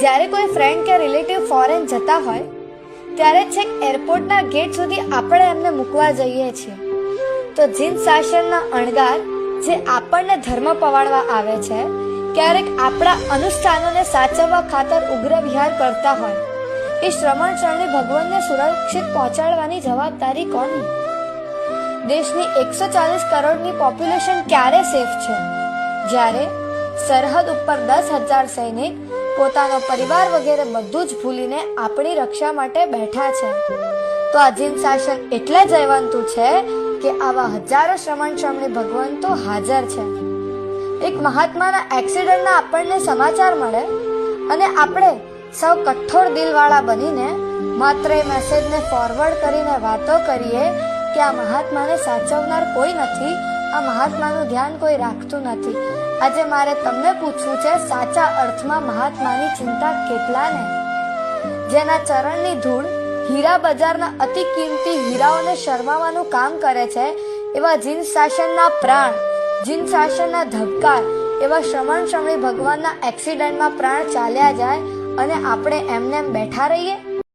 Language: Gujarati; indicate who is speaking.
Speaker 1: જ્યારે કોઈ ફ્રેન્ડ કે રિલેટિવ ફોરેન જતા હોય ત્યારે છેક એરપોર્ટના ગેટ સુધી આપણે એમને મૂકવા જઈએ છીએ, તો જીન શાસનના અણગાર જે આપણને ધર્મ પવાડવા આવે છે, ક્યારેક આપણા અનુષ્ઠાનોને સાચવવા ખાતર ઉગ્ર વિહાર કરતા હોય, એ શ્રમણ ચરણી ભગવાનને સુરક્ષિત પહોંચાડવાની જવાબદારી કોની? દેશની 140 કરોડની પોપ્યુલેશન ક્યારે સેફ છે, જ્યારે સરહદ ઉપર 10,000 સૈનિક પોતાનો પરિવાર વગેરે બધું જ ભૂલીને આપણી રક્ષા માટે બેઠા છે? તો આ જીન શાસન એટલે જયવંતું છે કે આવા હજારો શ્રમણ ભગવંતો હાજર છે. એક મહાત્માના એક્સિડન્ટના આપણને સમાચાર મળે અને આપણે સૌ કઠોર દિલવાળા બનીને માત્ર એ મેસેજને ફોરવર્ડ કરીને વાતો કરીએ કે આ મહાત્માને સાચવનાર કોઈ નથી, આ મહાત્માનું ધ્યાન કોઈ રાખતું નથી. આજે મારે તમને પૂછવું છે, સાચા અર્થમાં મહાત્માની ચિંતા કેટલાને? જેના ચરણની ધૂળ હીરા બજારના અતિ કિંમતી હીરાઓને શરમાવાનું કામ કરે છે, એવા જીન શાસનના પ્રાણ, જીન શાસનના ધબકાર, એવા શ્રમણ ભગવાનના એક્સિડન્ટમાં પ્રાણ ચાલ્યા જાય અને આપણે એમને બેઠા રહીએ?